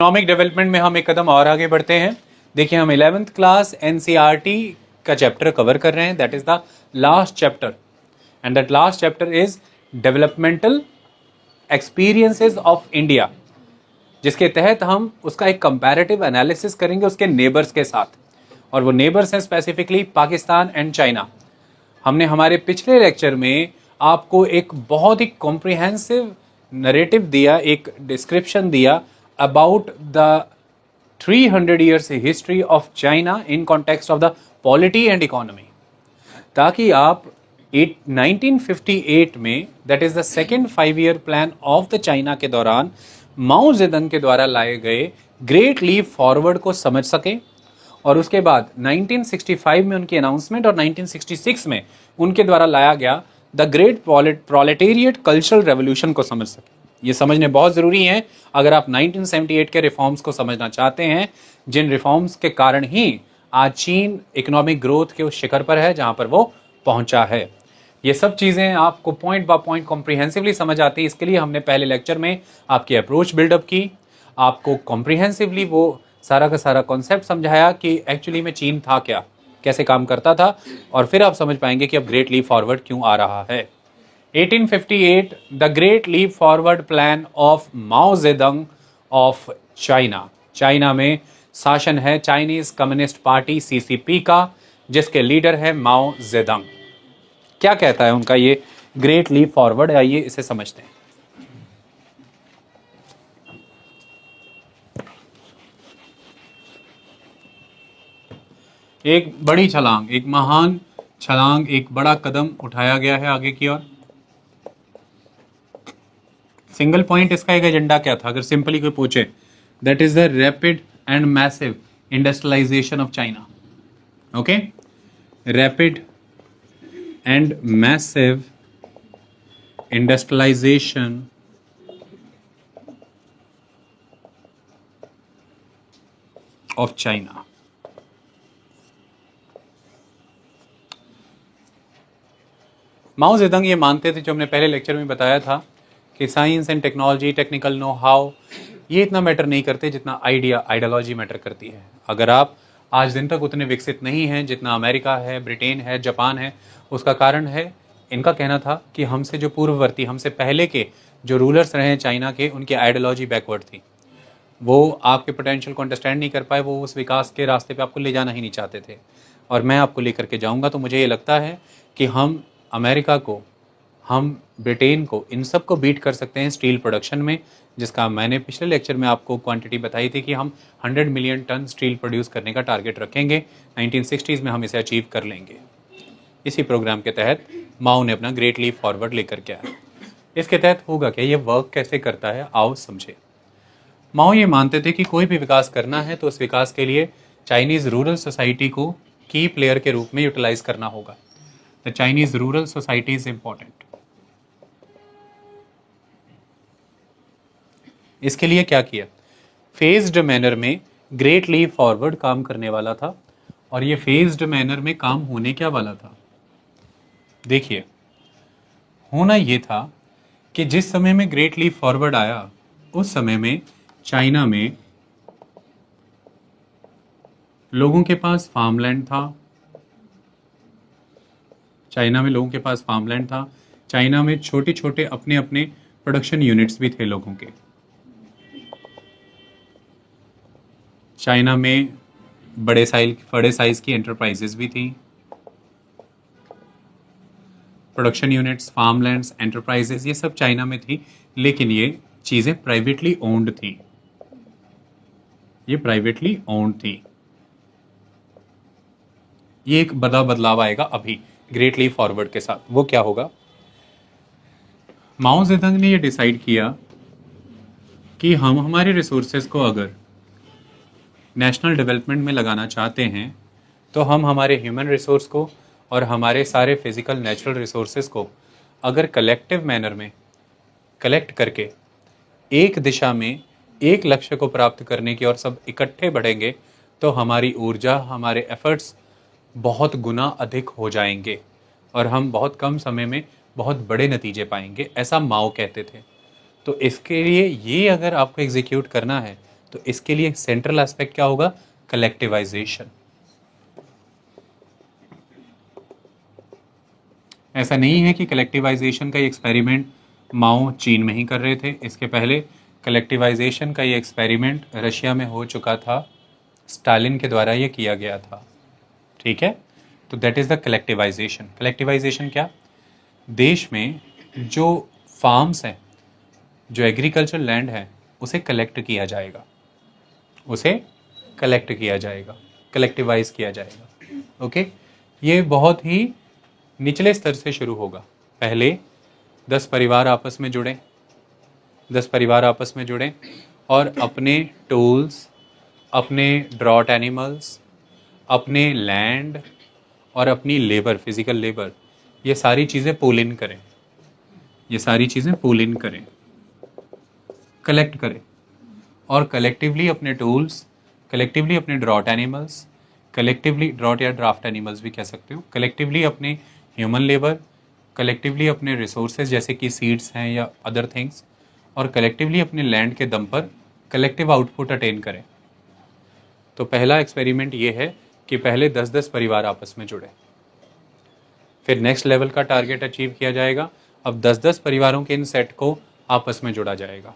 Economic development में हम एक कदम और आगे बढ़ते हैं। देखिए, हम 11th क्लास एनसीईआरटी का चैप्टर कवर कर रहे हैं। That is the last chapter and that last chapter is developmental experiences of India, जिसके तहत हम उसका एक कंपैरेटिव एनालिसिस करेंगे उसके नेबर्स के साथ, और वो नेबर्स हैं स्पेसिफिकली पाकिस्तान एंड चाइना। हमने हमारे पिछले लेक्चर में आपको एक बहुत ही कॉम्प्रिहेंसिव नरेटिव दिया, एक डिस्क्रिप्शन दिया about the 300 years history of China in context of the polity and economy, ताकि आप 1958 में, that is the second 5-year plan of the China के दौरान माओ जेडंग के द्वारा लाए गए ग्रेट लीप फॉरवर्ड को समझ सके, और उसके बाद 1965 में उनकी अनाउंसमेंट और 1966 में उनके द्वारा लाया गया the great proletariat cultural revolution को समझ सके। ये समझने बहुत ज़रूरी है अगर आप 1978 के रिफॉर्म्स को समझना चाहते हैं, जिन रिफॉर्म्स के कारण ही आज चीन इकोनॉमिक ग्रोथ के उस शिखर पर है जहां पर वो पहुंचा है। ये सब चीज़ें आपको पॉइंट बाय पॉइंट कॉम्प्रिहेंसिवली समझ आती है। इसके लिए हमने पहले लेक्चर में आपकी अप्रोच बिल्डअप की, आपको कॉम्प्रिहेंसिवली वो सारा का सारा कॉन्सेप्ट समझाया कि एक्चुअली में चीन था क्या, कैसे काम करता था, और फिर आप समझ पाएंगे कि अब ग्रेट लीप फॉरवर्ड क्यों आ रहा है। 1858 the Great Leap Forward plan of Mao Zedong of China. China में शासन है चाइनीज कम्युनिस्ट पार्टी सीसीपी का, जिसके लीडर है माओ जेडंग। क्या कहता है उनका ये ग्रेट लीप फॉरवर्ड, आइए इसे समझते हैं। एक बड़ी छलांग, एक महान छलांग, एक बड़ा कदम उठाया गया है आगे की ओर। सिंगल पॉइंट इसका एक एजेंडा क्या था, अगर सिंपली कोई पूछे, that is the rapid and massive industrialisation of China. Okay, rapid and massive industrialisation of China. Mao Zedong ये मानते थे, जो हमने पहले लेक्चर में बताया था, कि science and technology, technical know how, ये इतना मैटर नहीं करते जितना आइडियोलॉजी मैटर करती है। अगर आप आज दिन तक उतने विकसित नहीं हैं जितना अमेरिका है, ब्रिटेन है, जापान है, उसका कारण है, इनका कहना था कि हमसे जो पूर्ववर्ती, हमसे पहले के जो रूलर्स रहे हैं चाइना के, उनकी आइडियोलॉजी बैकवर्ड थी। वो आपके पोटेंशियल को अंडरस्टैंड नहीं कर पाए, वो उस विकास के रास्ते पे आपको ले जाना ही नहीं चाहते थे, और मैं आपको लेकर के जाऊंगा। तो मुझे ये लगता है कि हम अमेरिका को, हम ब्रिटेन को, इन सब को बीट कर सकते हैं स्टील प्रोडक्शन में, जिसका मैंने पिछले लेक्चर में आपको क्वांटिटी बताई थी कि हम 100 मिलियन टन स्टील प्रोड्यूस करने का टारगेट रखेंगे। 1960s में हम इसे अचीव कर लेंगे। इसी प्रोग्राम के तहत माओ ने अपना ग्रेट लीप फॉरवर्ड लेकर के आया। इसके तहत होगा क्या, ये वर्क कैसे करता है, आओ समझे। माओ ये मानते थे कि कोई भी विकास करना है तो उस विकास के लिए चाइनीज़ रूरल सोसाइटी को की प्लेयर के रूप में यूटिलाइज करना होगा। The Chinese rural society is important. इसके लिए क्या किया, फेज्ड मैनर में ग्रेट लीप फॉरवर्ड काम करने वाला था, और ये फेज्ड मैनर में काम होने क्या वाला था। देखिए, होना ये था कि जिस समय में ग्रेट लीप फॉरवर्ड आया, उस समय में चाइना में लोगों के पास फार्मलैंड था। चाइना में लोगों के पास फार्मलैंड था। चाइना में छोटे छोटे अपने अपने प्रोडक्शन यूनिट्स भी थे लोगों के। चाइना में बड़े साइज की एंटरप्राइजेस भी थी। प्रोडक्शन यूनिट्स, फार्मलैंड्स, एंटरप्राइजेस, ये सब चाइना में थी, लेकिन ये चीज़ें प्राइवेटली ओन्ड थी। ये प्राइवेटली ओन्ड थी। ये एक बड़ा बदलाव आएगा अभी ग्रेट लीप फॉरवर्ड के साथ। वो क्या होगा, माओ जेडंग ने ये डिसाइड किया कि हम हमारे रिसोर्सेज को अगर नेशनल डेवलपमेंट में लगाना चाहते हैं, तो हम हमारे ह्यूमन रिसोर्स को और हमारे सारे फिजिकल नेचुरल रिसोर्सेज को अगर कलेक्टिव मैनर में कलेक्ट करके एक दिशा में एक लक्ष्य को प्राप्त करने की और सब इकट्ठे बढ़ेंगे, तो हमारी ऊर्जा, हमारे एफर्ट्स बहुत गुना अधिक हो जाएंगे और हम बहुत कम समय में बहुत बड़े नतीजे पाएंगे, ऐसा माओ कहते थे। तो इसके लिए ये अगर आपको एग्जीक्यूट करना है तो इसके लिए सेंट्रल एस्पेक्ट क्या होगा? कलेक्टिवाइजेशन। ऐसा नहीं है कि कलेक्टिवाइजेशन का ये एक्सपेरिमेंट माओ चीन में ही कर रहे थे, इसके पहले कलेक्टिवाइजेशन का ये एक्सपेरिमेंट रशिया में हो चुका था, स्टालिन के द्वारा ये किया गया था। ठीक है, तो that is the collectivisation. Collectivisation क्या? देश में जो फार्म्स हैं, जो एग्रीकल्चर लैंड है, उसे कलेक्ट किया जाएगा, उसे कलेक्ट किया जाएगा, कलेक्टिवाइज किया जाएगा। ओके, ये बहुत ही निचले स्तर से शुरू होगा। पहले 10 परिवार आपस में जुड़े, 10 परिवार आपस में जुड़े और अपने टूल्स, अपने ड्रॉट एनिमल्स, अपने लैंड और अपनी लेबर, फिजिकल लेबर, ये सारी चीज़ें पूल इन करें, ये सारी चीज़ें पूल इन करें, कलेक्ट करें और कलेक्टिवली अपने टूल्स, कलेक्टिवली अपने ड्रॉट एनिमल्स, कलेक्टिवली ड्रॉट या ड्राफ्ट एनिमल्स भी कह सकते हो, कलेक्टिवली अपने ह्यूमन लेबर, कलेक्टिवली अपने रिसोर्सेज जैसे कि सीड्स हैं या अदर थिंग्स, और कलेक्टिवली अपने लैंड के दम पर कलेक्टिव आउटपुट अटेन करें। तो पहला एक्सपेरिमेंट ये है कि पहले 10-10 परिवार आपस में जुड़े, फिर नेक्स्ट लेवल का टारगेट अचीव किया जाएगा। अब 10-10 परिवारों के इन सेट को आपस में जोड़ा जाएगा,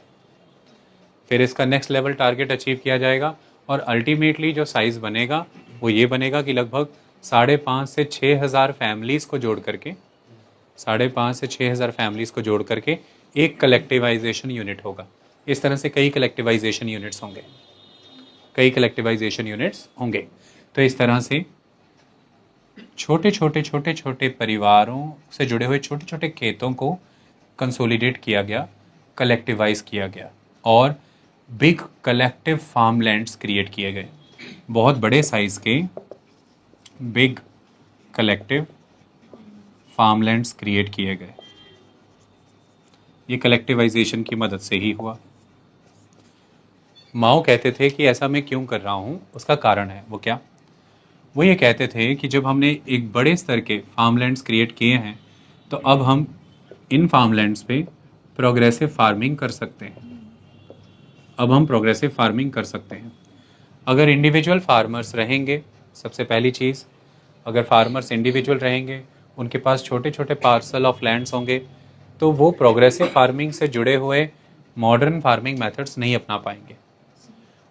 फिर इसका नेक्स्ट लेवल टारगेट अचीव किया जाएगा और अल्टीमेटली जो साइज़ बनेगा वो ये बनेगा कि लगभग 5,500 से 6,000 फैमिलीज़ को जोड़ करके, 5,500 से 6,000 फैमिलीज़ को जोड़ करके एक कलेक्टिवाइजेशन यूनिट होगा। इस तरह से कई कलेक्टिवाइजेशन यूनिट्स होंगे, कई कलेक्टिवाइजेशन यूनिट्स होंगे। तो इस तरह से छोटे छोटे छोटे छोटे परिवारों से जुड़े हुए छोटे छोटे खेतों को कंसोलिडेट किया गया, कलेक्टिवाइज किया गया और बिग कलेक्टिव फार्मलैंड्स क्रिएट किए गए। बहुत बड़े साइज़ के बिग कलेक्टिव फार्मलैंड्स क्रिएट किए गए। ये कलेक्टिवाइजेशन की मदद से ही हुआ। माओ कहते थे कि ऐसा मैं क्यों कर रहा हूँ, उसका कारण है। वो क्या? वो ये कहते थे कि जब हमने एक बड़े स्तर के फार्मलैंड्स क्रिएट किए हैं तो अब हम इन फार्मलैंड्स पे प्रोग्रेसिव फार्मिंग कर सकते हैं। अब हम प्रोग्रेसिव फार्मिंग कर सकते हैं अगर इंडिविजुअल फार्मर्स रहेंगे। सबसे पहली चीज़, अगर फार्मर्स इंडिविजुअल रहेंगे, उनके पास छोटे छोटे पार्सल ऑफ लैंड्स होंगे, तो वो प्रोग्रेसिव फार्मिंग से जुड़े हुए मॉडर्न फार्मिंग मेथड्स नहीं अपना पाएंगे।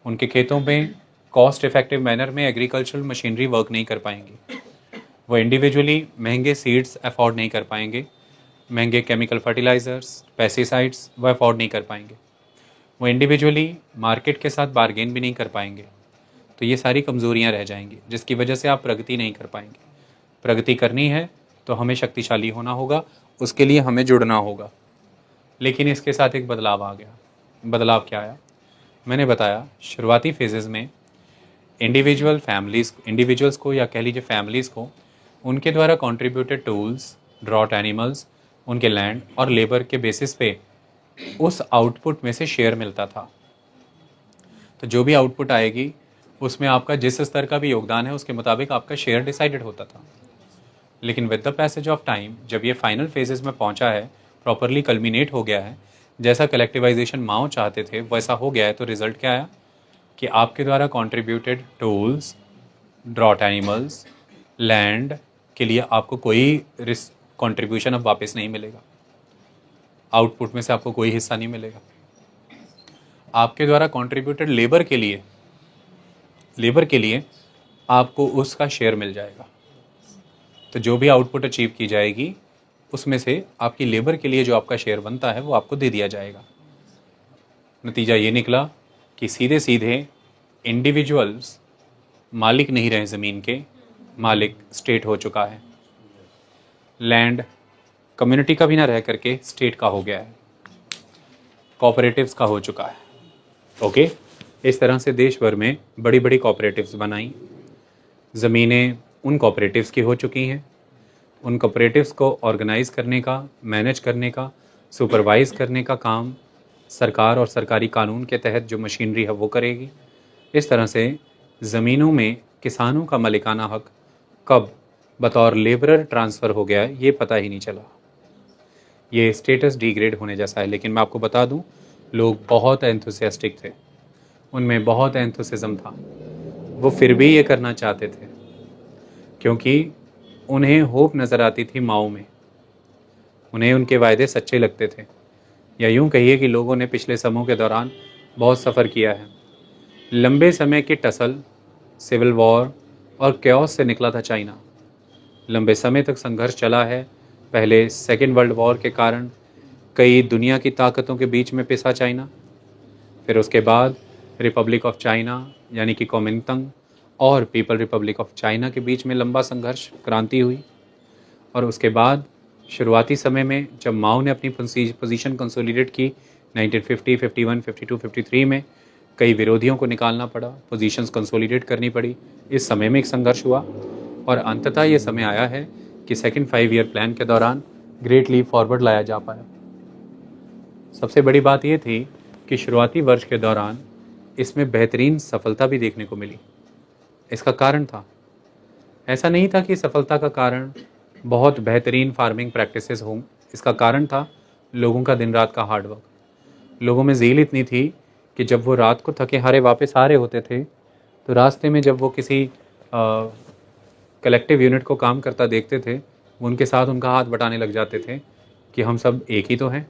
उनके खेतों में कॉस्ट इफेक्टिव मैनर में एग्रीकल्चरल मशीनरी वर्क नहीं कर पाएंगी। वो इंडिविजुअली महंगे सीड्स अफोर्ड नहीं कर पाएंगे, महंगे केमिकल फर्टिलाइज़र्स, पेस्टिसाइड्स वो अफोर्ड नहीं कर पाएंगे। वो इंडिविजुअली मार्केट के साथ बार्गेन भी नहीं कर पाएंगे। तो ये सारी कमज़ोरियाँ रह जाएंगी, जिसकी वजह से आप प्रगति नहीं कर पाएंगे। प्रगति करनी है तो हमें शक्तिशाली होना होगा, उसके लिए हमें जुड़ना होगा। लेकिन इसके साथ एक बदलाव आ गया। बदलाव क्या आया? मैंने बताया, शुरुआती फेजेज़ में इंडिविजुअल्स को या कह लीजिए फैमिलीज़ को उनके द्वारा कॉन्ट्रीब्यूटेड टूल्स, ड्रॉट एनिमल्स, उनके लैंड और लेबर के बेसिस पे उस आउटपुट में से शेयर मिलता था। तो जो भी आउटपुट आएगी उसमें आपका जिस स्तर का भी योगदान है उसके मुताबिक आपका शेयर डिसाइडेड होता था। लेकिन with the passage of time, जब ये फाइनल फेजेस में पहुंचा है, प्रॉपरली कल्मिनेट हो गया है, जैसा कलेक्टिवाइजेशन माओ चाहते थे वैसा हो गया है, तो रिजल्ट क्या आया कि आपके द्वारा contributed tools, drought animals, land के लिए आपको कोई कंट्रीब्यूशन अब वापस नहीं मिलेगा। आउटपुट में से आपको कोई हिस्सा नहीं मिलेगा। आपके द्वारा कंट्रीब्यूटेड लेबर के लिए आपको उसका शेयर मिल जाएगा। तो जो भी आउटपुट अचीव की जाएगी उसमें से आपकी लेबर के लिए जो आपका शेयर बनता है वो आपको दे दिया जाएगा। नतीजा ये निकला कि सीधे सीधे इंडिविजुअल्स मालिक नहीं रहे, ज़मीन के मालिक स्टेट हो चुका है। लैंड कम्युनिटी का भी ना रह करके स्टेट का हो गया है, कोऑपरेटिव्स का हो चुका है। ओके, इस तरह से देश भर में बड़ी बड़ी कोऑपरेटिव्स बनाई। ज़मीनें उन कोऑपरेटिव्स की हो चुकी हैं। उन कोऑपरेटिव्स को ऑर्गेनाइज करने का, मैनेज करने का, सुपरवाइज़ करने का काम सरकार और सरकारी कानून के तहत जो मशीनरी है वो करेगी। इस तरह से ज़मीनों में किसानों का मालिकाना हक कब बतौर लेबरर ट्रांसफ़र हो गया है ये पता ही नहीं चला। ये स्टेटस डिग्रेड होने जैसा है। लेकिन मैं आपको बता दूं, लोग बहुत एंथुसियास्टिक थे, उनमें बहुत एंथुसिज्म था, वो फिर भी ये करना चाहते थे क्योंकि उन्हें होप नज़र आती थी माओ में। उन्हें उनके वायदे सच्चे लगते थे, या यूं कहिए कि लोगों ने पिछले समयों के दौरान बहुत सफ़र किया है। लंबे समय की टसल, सिविल वॉर और कैओस से निकला था चाइना। लंबे समय तक संघर्ष चला है। पहले सेकेंड वर्ल्ड वॉर के कारण कई दुनिया की ताकतों के बीच में पिसा चाइना। फिर उसके बाद रिपब्लिक ऑफ चाइना यानी कि कॉमिंतंग और पीपल रिपब्लिक ऑफ चाइना के बीच में लंबा संघर्ष, क्रांति हुई। और उसके बाद शुरुआती समय में जब माओ ने अपनी पोजीशन कंसोलिडेट की 1950, 51, 52, 53 में कई विरोधियों को निकालना पड़ा, पोजीशंस कंसोलिडेट करनी पड़ी। इस समय में एक संघर्ष हुआ और अंततः ये समय आया है कि सेकेंड 5 ईयर प्लान के दौरान ग्रेट लीप फॉरवर्ड लाया जा पाया। सबसे बड़ी बात यह थी कि शुरुआती वर्ष के दौरान इसमें बेहतरीन सफलता भी देखने को मिली। इसका कारण था, ऐसा नहीं था कि सफलता का कारण बहुत बेहतरीन फार्मिंग प्रैक्टिसेस हों। इसका कारण था लोगों का दिन रात का हार्डवर्क। लोगों में ज़ील इतनी थी कि जब वो रात को थके हारे वापस आ रहे होते थे तो रास्ते में जब वो किसी कलेक्टिव यूनिट को काम करता देखते थे, वो उनके साथ उनका हाथ बटाने लग जाते थे कि हम सब एक ही तो हैं,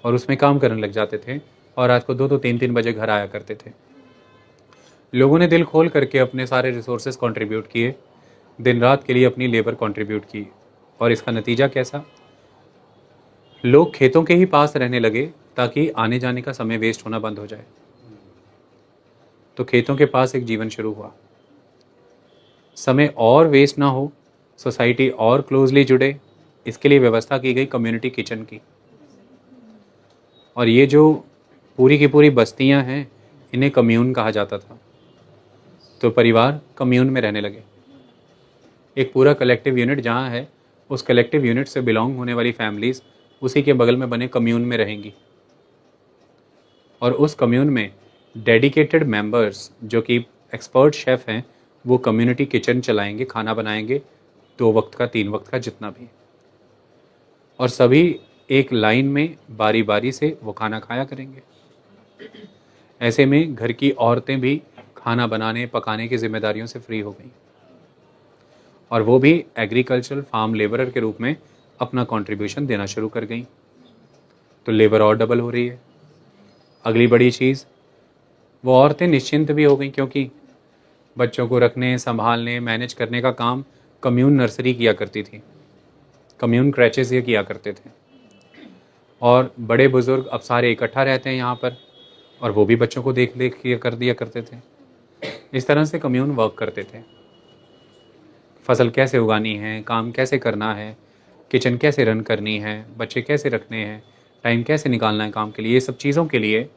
और उसमें काम करने लग जाते थे और रात को 2-2, 3-3 बजे घर आया करते थे। लोगों ने दिल खोल करके अपने सारे रिसोर्सेज कंट्रीब्यूट किए, दिन रात के लिए अपनी लेबर कंट्रीब्यूट की। और इसका नतीजा कैसा? लोग खेतों के ही पास रहने लगे ताकि आने जाने का समय वेस्ट होना बंद हो जाए। तो खेतों के पास एक जीवन शुरू हुआ। समय और वेस्ट ना हो, सोसाइटी और क्लोजली जुड़े, इसके लिए व्यवस्था की गई कम्युनिटी किचन की। और ये जो पूरी की पूरी बस्तियां हैं, इन्हें कम्यून कहा जाता था। तो परिवार कम्यून में रहने लगे। एक पूरा कलेक्टिव यूनिट जहाँ है, उस कलेक्टिव यूनिट से बिलोंग होने वाली फैमिलीज़ उसी के बगल में बने कम्यून में रहेंगी। और उस कम्यून में डेडिकेटेड मेंबर्स जो कि एक्सपर्ट शेफ़ हैं, वो कम्युनिटी किचन चलाएंगे, खाना बनाएंगे, 2 वक्त का, 3 वक्त का, जितना भी। और सभी एक लाइन में बारी बारी से वो खाना खाया करेंगे। ऐसे में घर की औरतें भी खाना बनाने पकाने की जिम्मेदारियों से फ्री हो गई, और वो भी एग्रीकल्चरल फार्म लेबरर के रूप में अपना कंट्रीब्यूशन देना शुरू कर गई। तो लेबर और डबल हो रही है। अगली बड़ी चीज़, वो औरतें निश्चिंत भी हो गई, क्योंकि बच्चों को रखने, संभालने, मैनेज करने का काम कम्यून नर्सरी किया करती थी, कम्यून क्रैचेस ये किया करते थे। और बड़े बुज़ुर्ग अब सारे इकट्ठा रहते हैं यहाँ पर, और वो भी बच्चों को देख देख के कर दिया करते थे। इस तरह से कम्यून वर्क करते थे। फसल कैसे उगानी है, काम कैसे करना है, किचन कैसे रन करनी है, बच्चे कैसे रखने हैं, टाइम कैसे निकालना है काम के लिए, ये सब चीज़ों के लिए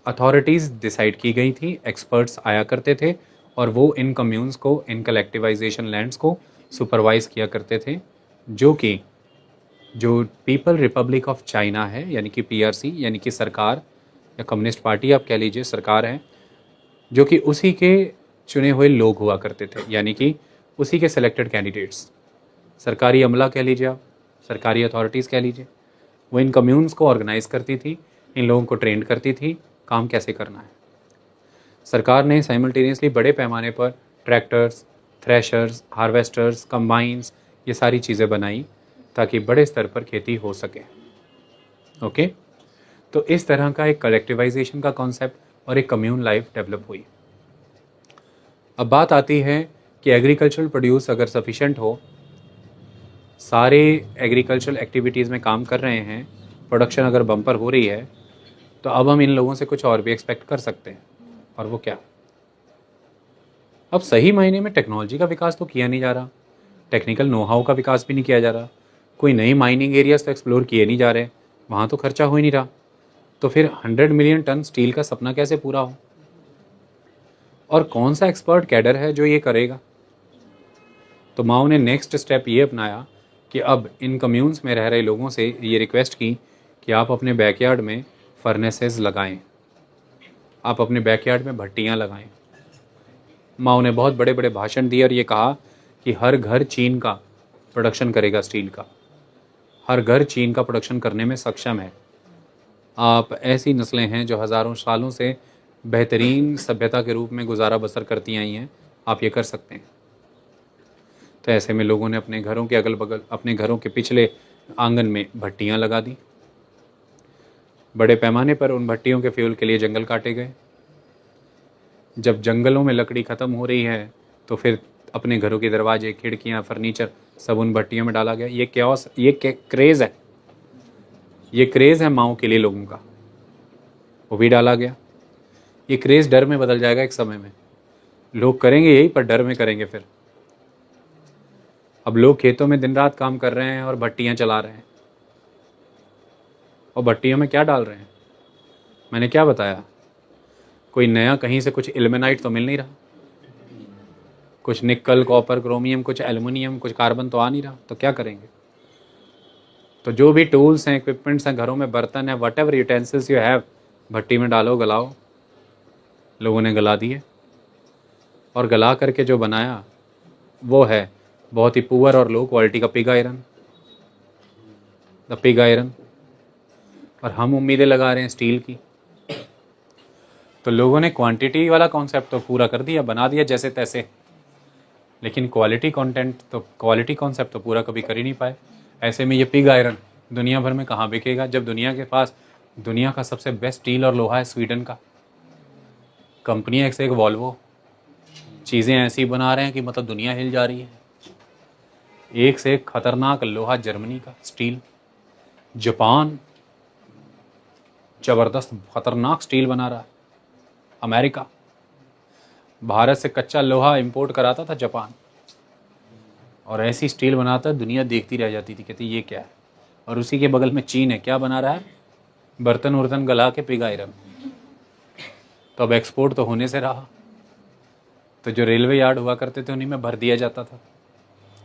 अथॉरिटीज़ डिसाइड की गई थी। एक्सपर्ट्स आया करते थे और वो इन कम्यून्स को, इन कलेक्टिवाइजेशन लैंड्स को सुपरवाइज़ किया करते थे, जो पीपल रिपब्लिक ऑफ चाइना है, यानी कि PRC, यानी कि सरकार या कम्युनिस्ट पार्टी आप कह लीजिए, सरकार है, जो कि उसी के चुने हुए लोग हुआ करते थे, यानी कि उसी के सेलेक्टेड कैंडिडेट्स। सरकारी अमला कह लीजिए आप, सरकारी अथॉरिटीज़ कह लीजिए। वो इन कम्यून्स को ऑर्गेनाइज करती थी, इन लोगों को ट्रेंड करती थी काम कैसे करना है। सरकार ने साइमल्टेनियसली बड़े पैमाने पर ट्रैक्टर्स, थ्रेशर्स, हार्वेस्टर्स, कंबाइंस, ये सारी चीज़ें बनाई ताकि बड़े स्तर पर खेती हो सके। ओके, तो इस तरह का एक कलेक्टिवाइजेशन का कॉन्सेप्ट और एक कम्यून लाइफ डेवलप हुई। अब बात आती है कि एग्रीकल्चरल प्रोड्यूस अगर सफिशेंट हो, सारे एग्रीकल्चरल एक्टिविटीज़ में काम कर रहे हैं, प्रोडक्शन अगर बम्पर हो रही है, तो अब हम इन लोगों से कुछ और भी एक्सपेक्ट कर सकते हैं। और वो क्या? अब सही मायने में टेक्नोलॉजी का विकास तो किया नहीं जा रहा, टेक्निकल नो हाउ का विकास भी नहीं किया जा रहा, कोई नई माइनिंग एरियाज तो एक्सप्लोर किए नहीं जा रहे, वहाँ तो खर्चा हो ही नहीं रहा। तो फिर 100 मिलियन टन स्टील का सपना कैसे पूरा हो? और कौन सा एक्सपर्ट कैडर है जो ये करेगा? तो माओ ने नेक्स्ट स्टेप ये अपनाया कि अब इन कम्यून्स में रह रहे लोगों से ये रिक्वेस्ट की कि आप अपने बैकयार्ड में फर्नेसेस लगाएं, आप अपने बैकयार्ड में भट्टियाँ लगाएं। माओ ने बहुत बड़े बड़े भाषण दिए और ये कहा कि हर घर चीन का प्रोडक्शन करेगा स्टील का, हर घर चीन का प्रोडक्शन करने में सक्षम है। आप ऐसी नस्लें हैं जो हज़ारों सालों से बेहतरीन सभ्यता के रूप में गुजारा बसर करती आई हैं, आप ये कर सकते हैं। तो ऐसे में लोगों ने अपने घरों के अगल बगल, अपने घरों के पिछले आंगन में भट्टियाँ लगा दी। बड़े पैमाने पर उन भट्टियों के फ्यूल के लिए जंगल काटे गए। जब जंगलों में लकड़ी ख़त्म हो रही है तो फिर अपने घरों के दरवाजे, खिड़कियाँ, फर्नीचर सब उन भट्टियों में डाला गया। ये क्रेज़ है, ये क्रेज़ है माओ के लिए लोगों का, वो भी डाला गया। ये क्रेज़ डर में बदल जाएगा एक समय में। लोग करेंगे यही, पर डर में करेंगे फिर। अब लोग खेतों में दिन रात काम कर रहे हैं और भट्टियाँ चला रहे हैं। और भट्टियों में क्या डाल रहे हैं? मैंने क्या बताया? कोई नया कहीं से कुछ इल्मेनाइट तो मिल नहीं रहा, कुछ निकल, कॉपर, क्रोमियम, कुछ एल्युमिनियम, कुछ कार्बन तो आ नहीं रहा। तो क्या करेंगे? तो जो भी टूल्स हैं, इक्विपमेंट्स हैं, घरों में बर्तन है, whatever utensils you have, भट्टी में डालो, गलाओ। लोगों ने गला दिए और गला करके जो बनाया वो है बहुत ही पुअर और लो क्वालिटी का pig iron, the pig iron. और हम उम्मीदें लगा रहे हैं स्टील की। तो लोगों ने क्वांटिटी वाला कॉन्सेप्ट तो पूरा कर दिया, बना दिया जैसे तैसे, लेकिन क्वालिटी कॉन्सेप्ट तो पूरा कभी कर ही नहीं पाए। ऐसे में ये पिग आयरन दुनिया भर में कहाँ बिकेगा, जब दुनिया के पास दुनिया का सबसे बेस्ट स्टील और लोहा है स्वीडन का। कंपनी एक से एक वॉल्वो, चीज़ें ऐसी बना रहे हैं कि मतलब दुनिया हिल जा रही है। एक से एक खतरनाक लोहा जर्मनी का स्टील, जापान ज़बरदस्त खतरनाक स्टील बना रहा है, अमेरिका, भारत से कच्चा लोहा इंपोर्ट कराता था जापान, और ऐसी स्टील बनाता दुनिया देखती रह जाती थी, कहती ये क्या है। और उसी के बगल में चीन है, क्या बना रहा है? बर्तन वर्तन गला के पिग आयरन। तो अब एक्सपोर्ट तो होने से रहा। तो जो रेलवे यार्ड हुआ करते थे उन्हीं में भर दिया जाता था,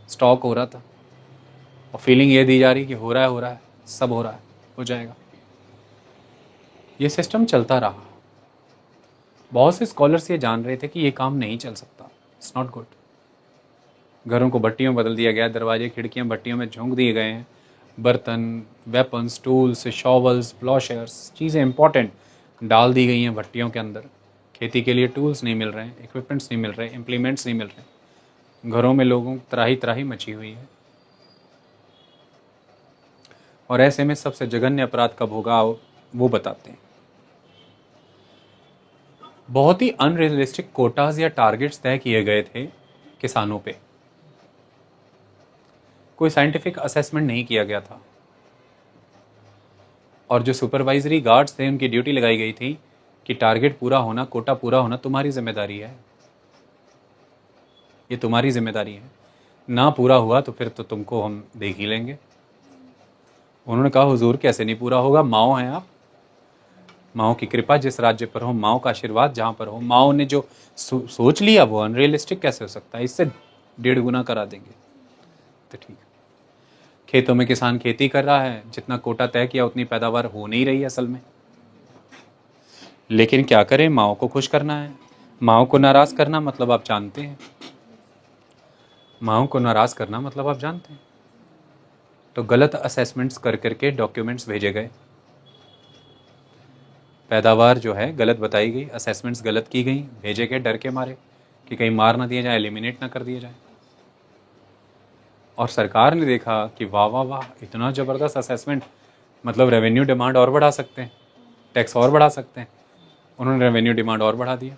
स्टॉक हो रहा था। और फीलिंग ये दी जा रही कि हो रहा है, सब हो रहा है, हो जाएगा। ये सिस्टम चलता रहा। बहुत से स्कॉलर्स ये जान रहे थे कि ये काम नहीं चल सकता, इट्स नॉट गुड। घरों को भट्टियों बदल दिया गया, दरवाजे खिड़कियां भट्टियों में झोंक दिए गए हैं। बर्तन, वेपन्स, टूल्स, शॉवल्स, प्लॉशर्स, चीज़ें इंपॉर्टेंट डाल दी गई हैं भट्टियों के अंदर। खेती के लिए टूल्स नहीं मिल रहे हैं, इक्विपमेंट्स नहीं मिल रहे, इम्प्लीमेंट्स नहीं मिल रहे। घरों में लोगों त्राही त्राही मची हुई है। और ऐसे में सबसे जघन्य अपराध कब होगा वो बताते हैं। बहुत ही अनरियलिस्टिक कोटाज या टारगेट्स तय किए गए थे किसानों पे। कोई साइंटिफिक असेसमेंट नहीं किया गया था। और जो सुपरवाइजरी गार्ड्स थे उनकी ड्यूटी लगाई गई थी कि टारगेट पूरा होना, कोटा पूरा होना तुम्हारी जिम्मेदारी है, ये तुम्हारी जिम्मेदारी है। ना पूरा हुआ तो फिर तो तुमको हम देख ही लेंगे। उन्होंने कहा हुजूर कैसे नहीं पूरा होगा, माओ हैं आप, माओ की कृपा जिस राज्य पर हो, माओ का आशीर्वाद जहाँ पर हो, माओ ने जो सोच लिया वो अनरियलिस्टिक कैसे हो सकता है, इससे 1.5 गुना करा देंगे। तो ठीक है, खेतों में किसान खेती कर रहा है, जितना कोटा तय किया उतनी पैदावार हो नहीं रही है असल में। लेकिन क्या करें, माओ को खुश करना है। माओ को नाराज़ करना मतलब आप जानते हैं, माओ को नाराज़ करना मतलब आप जानते हैं। तो गलत असेसमेंट्स कर करके डॉक्यूमेंट्स भेजे गए, पैदावार जो है गलत बताई गई, असेसमेंट्स गलत की गई, भेजे गए डर के मारे कि कहीं मार ना दिया जाए, एलिमिनेट ना कर दिया जाए। और सरकार ने देखा कि वाह वाह वाह, इतना ज़बरदस्त असेसमेंट, मतलब रेवेन्यू डिमांड और बढ़ा सकते हैं, टैक्स और बढ़ा सकते हैं। उन्होंने रेवेन्यू डिमांड और बढ़ा दिया।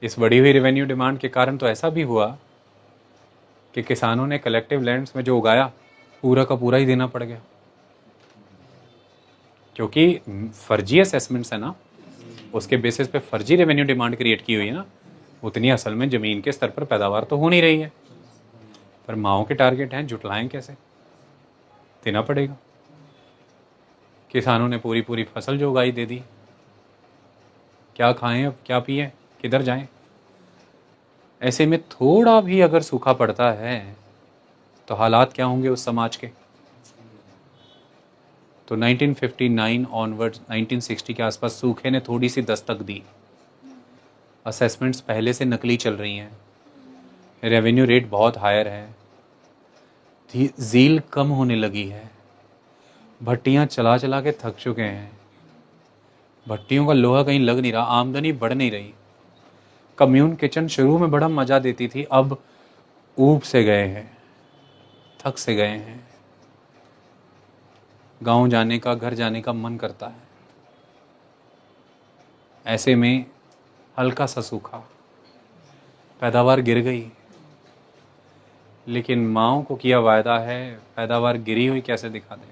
इस बढ़ी हुई रेवेन्यू डिमांड के कारण तो ऐसा भी हुआ कि किसानों ने कलेक्टिव लैंड्स में जो उगाया पूरा का पूरा ही देना पड़ गया, क्योंकि फर्जी असेसमेंट्स है ना, उसके बेसिस पे फर्जी रेवेन्यू डिमांड क्रिएट की हुई है ना, उतनी असल में ज़मीन के स्तर पर पैदावार तो हो नहीं रही है। पर माओ के टारगेट हैं, जुटलाएं कैसे, देना पड़ेगा। किसानों ने पूरी पूरी फसल जो उगाई दे दी, क्या खाएं अब, क्या पिए, किधर जाएं। ऐसे में थोड़ा भी अगर सूखा पड़ता है तो हालात क्या होंगे उस समाज के। तो 1959 ऑनवर्ड 1960 के आसपास सूखे ने थोड़ी सी दस्तक दी। असेसमेंट्स पहले से नकली चल रही हैं, रेवेन्यू रेट बहुत हायर है, ज़ील कम होने लगी है, भट्टियाँ चला चला के थक चुके हैं, भट्टियों का लोहा कहीं लग नहीं रहा, आमदनी बढ़ नहीं रही। कम्यून किचन शुरू में बड़ा मजा देती थी, अब ऊब से गए हैं, थक से गए हैं। गांव जाने का, घर जाने का मन करता है। ऐसे में हल्का सा सूखा, पैदावार गिर गई, लेकिन माओ को किया वायदा है पैदावार गिरी हुई कैसे दिखा दें।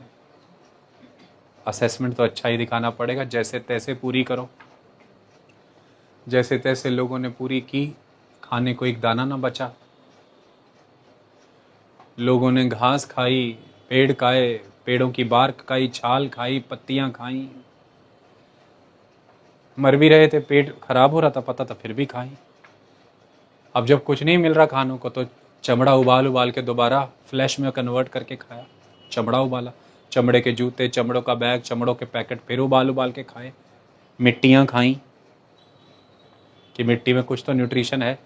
असेसमेंट तो अच्छा ही दिखाना पड़ेगा, जैसे तैसे पूरी करो। जैसे तैसे लोगों ने पूरी की, खाने को एक दाना ना बचा। लोगों ने घास खाई, पेड़ खाए, पेड़ों की बार्क खाई, छाल खाई, पत्तियां खाई, मर भी रहे थे, पेट खराब हो रहा था पता था, फिर भी खाई। अब जब कुछ नहीं मिल रहा खानों को तो चमड़ा उबाल उबाल के दोबारा फ्लैश में कन्वर्ट करके खाया। चमड़ा उबाला, चमड़े के जूते, चमड़ों का बैग, चमड़ों के पैकेट फिर उबाल उबाल के खाए। मिट्टियाँ खाई कि मिट्टी में कुछ तो न्यूट्रिशन है,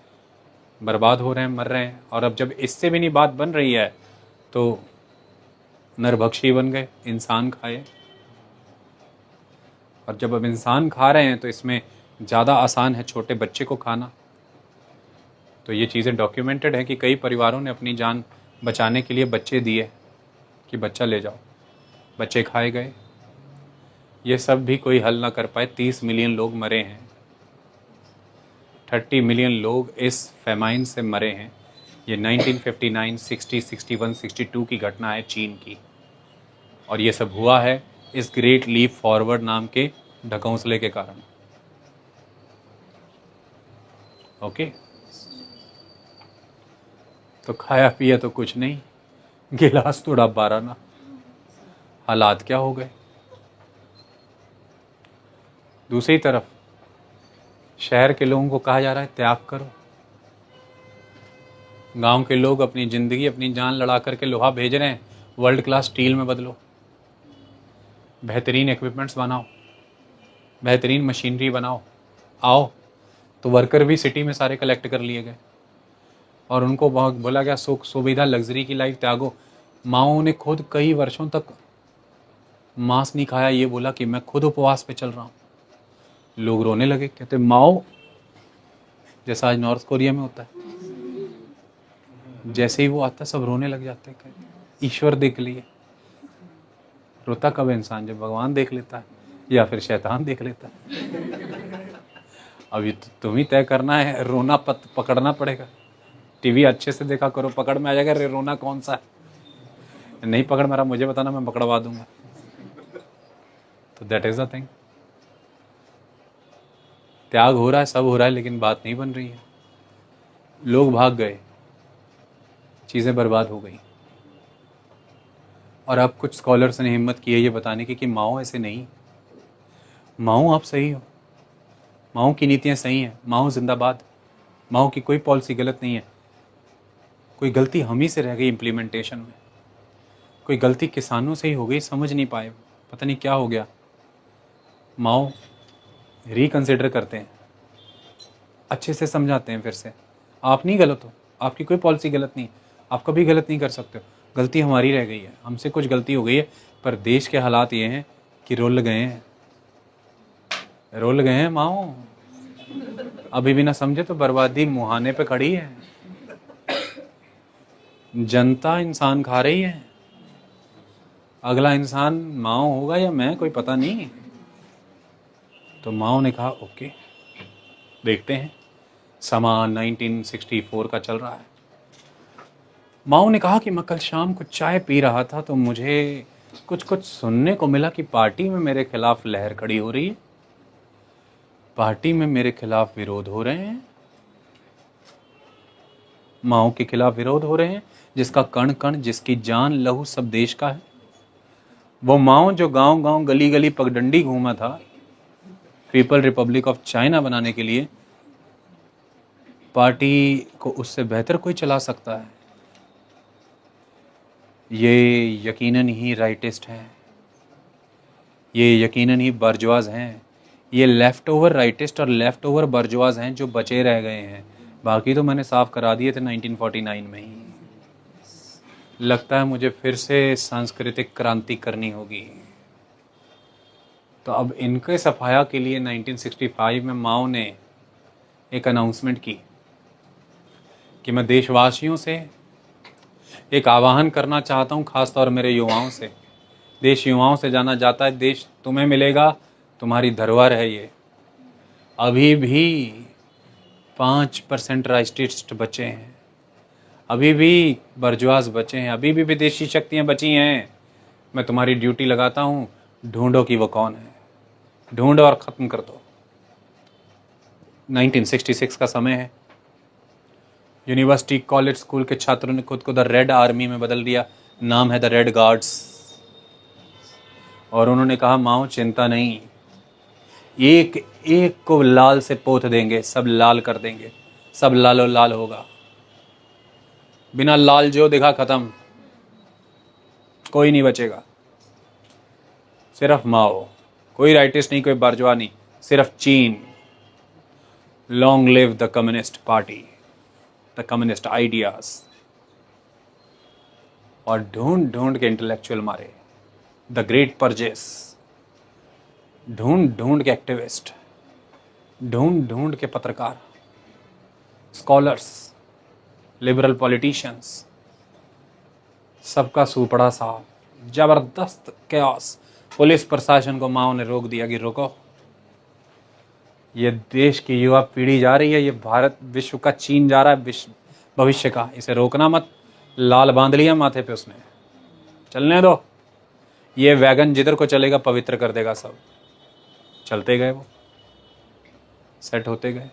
बर्बाद हो रहे हैं, मर रहे हैं। और अब जब इससे भी नहीं बात बन रही है तो नरभक्षी बन गए, इंसान खाए। और जब अब इंसान खा रहे हैं तो इसमें ज़्यादा आसान है छोटे बच्चे को खाना। तो ये चीज़ें डॉक्यूमेंटेड है कि कई परिवारों ने अपनी जान बचाने के लिए बच्चे दिए कि बच्चा ले जाओ, बच्चे खाए गए। ये सब भी कोई हल ना कर पाए। 30 मिलियन लोग मरे हैं, 30 मिलियन लोग इस फेमाइन से मरे हैं। ये 1959, 60, 61, 62 की घटना है चीन की। और ये सब हुआ है इस ग्रेट लीप फॉरवर्ड नाम के ढकोंसले के कारण। ओके, तो खाया पिया तो कुछ नहीं, गिलास तोड़ा 12 ना। हालात क्या हो गए। दूसरी तरफ शहर के लोगों को कहा जा रहा है त्याग करो। गांव के लोग अपनी ज़िंदगी, अपनी जान लड़ा करके लोहा भेज रहे हैं, वर्ल्ड क्लास स्टील में बदलो, बेहतरीन इक्विपमेंट्स बनाओ, बेहतरीन मशीनरी बनाओ। आओ, तो वर्कर भी सिटी में सारे कलेक्ट कर लिए गए और उनको बोला गया सुख सुविधा लग्जरी की लाइफ त्यागो। माओ ने खुद कई वर्षों तक मांस नहीं खाया, ये बोला कि मैं खुद उपवास पे चल रहा हूँ। लोग रोने लगे, कहते माओ जैसा आज नॉर्थ कोरिया में होता है, जैसे ही वो आता सब रोने लग जाते हैं। ईश्वर देख लिए। रोता कब इंसान, जब भगवान देख लेता है या फिर शैतान देख लेता है। अभी तो तुम ही तय करना है, रोना पकड़ना पड़ेगा। टीवी अच्छे से देखा करो, पकड़ में आ जाएगा रे रोना कौन सा है। नहीं पकड़ में रहा मुझे बताना, मैं पकड़वा दूंगा। तो दैट इज द थिंग। त्याग हो रहा है, सब हो रहा है, लेकिन बात नहीं बन रही है। लोग भाग गए, चीज़ें बर्बाद हो गई। और अब कुछ स्कॉलर्स ने हिम्मत की है ये बताने की कि माओ ऐसे नहीं। माओ आप सही हो, माओ की नीतियाँ सही हैं, माओ जिंदाबाद, माओ की कोई पॉलिसी गलत नहीं है। कोई गलती हम ही से रह गई इम्प्लीमेंटेशन में, कोई गलती किसानों से ही हो गई, समझ नहीं पाए, पता नहीं क्या हो गया। माओ रिकंसिडर करते हैं, अच्छे से समझाते हैं फिर से, आप नहीं गलत हो, आपकी कोई पॉलिसी गलत नहीं, आप कभी गलत नहीं कर सकते हो, गलती हमारी रह गई है, हमसे कुछ गलती हो गई है। पर देश के हालात ये हैं कि रुल गए हैं, रुल गए हैं माओ। अभी भी ना समझे तो बर्बादी मुहाने पे खड़ी है। जनता इंसान खा रही है, अगला इंसान माओ होगा या मैं, कोई पता नहीं। तो माओ ने कहा ओके देखते हैं। समा 1964 का चल रहा है। माओ ने कहा कि मैं कल शाम को चाय पी रहा था तो मुझे कुछ सुनने को मिला कि पार्टी में मेरे खिलाफ लहर खड़ी हो रही है, पार्टी में मेरे खिलाफ विरोध हो रहे हैं, माओ के खिलाफ विरोध हो रहे हैं, जिसका कण कण, जिसकी जान लहू सब देश का है। वो माओ जो गांव गांव गली गली पगडंडी घूमा था पीपल रिपब्लिक ऑफ चाइना बनाने के लिए, पार्टी को उससे बेहतर कोई चला सकता है। ये यकीनन ही राइटिस्ट हैं, ये यकीनन ही बर्जुआज हैं, ये लेफ़्ट ओवर राइटिस्ट और लेफ़्ट ओवर बर्जुआज हैं जो बचे रह गए हैं। बाकी तो मैंने साफ करा दिए थे 1949 में ही। लगता है मुझे फिर से सांस्कृतिक क्रांति करनी होगी। तो अब इनके सफाया के लिए 1965 में माओ ने एक अनाउंसमेंट की कि मैं देशवासियों से एक आह्वान करना चाहता हूँ, खासतौर मेरे युवाओं से। देश युवाओं से जाना जाता है, देश तुम्हें मिलेगा, तुम्हारी धरोहर है ये। अभी भी 5% राइटिस्ट बचे हैं, अभी भी बर्जुआज बचे हैं, अभी भी विदेशी शक्तियाँ बची हैं। मैं तुम्हारी ड्यूटी लगाता हूँ, ढूंढो कि वो कौन है, ढूंढो और ख़त्म कर दो। 1966 का समय है। यूनिवर्सिटी, कॉलेज, स्कूल के छात्रों ने खुद को द रेड आर्मी में बदल दिया, नाम है द रेड गार्ड्स। और उन्होंने कहा माओ चिंता नहीं, एक एक को लाल से पोत देंगे, सब लाल कर देंगे, सब लालो लाल होगा। बिना लाल जो देखा खत्म, कोई नहीं बचेगा, सिर्फ माओ, कोई राइटिस्ट नहीं, कोई बर्जुआ नहीं, सिर्फ चीन। Long live the communist party, the communist ideas. और ढूंढ ढूंढ के इंटेलेक्चुअल मारे, द ग्रेट परजेस। ढूंढ ढूंढ के एक्टिविस्ट, ढूंढ ढूंढ के पत्रकार, स्कॉलर्स, लिबरल पॉलिटिशियंस, सबका सूपड़ा साफ, जबरदस्त कैओस। पुलिस प्रशासन को माओ ने रोक दिया कि रोको, ये देश की युवा पीढ़ी जा रही है, ये भारत विश्व का चीन जा रहा है, विश्व भविष्य का, इसे रोकना मत। लाल बांध लिया माथे पे उसने, चलने दो, ये वैगन जिधर को चलेगा पवित्र कर देगा सब। चलते गए, वो सेट होते गए।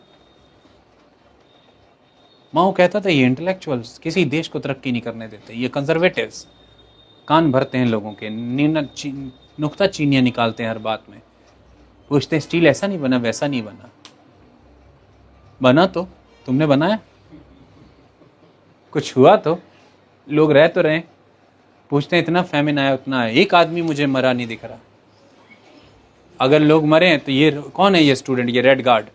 माओ कहता था ये इंटेलेक्चुअल्स किसी देश को तरक्की नहीं करने देते, ये कंजर्वेटिव्स कान भरते हैं लोगों के, नुक्ता चीनियां निकालते हैं हर बात में, पूछते हैं स्टील ऐसा नहीं बना, वैसा नहीं बना। बना तो तुमने बनाया, कुछ हुआ तो लोग रह तो रहे। पूछते हैं इतना फेमिन आया, उतना है, एक आदमी मुझे मरा नहीं दिख रहा। अगर लोग मरे हैं तो ये कौन है, ये स्टूडेंट, ये रेड गार्ड।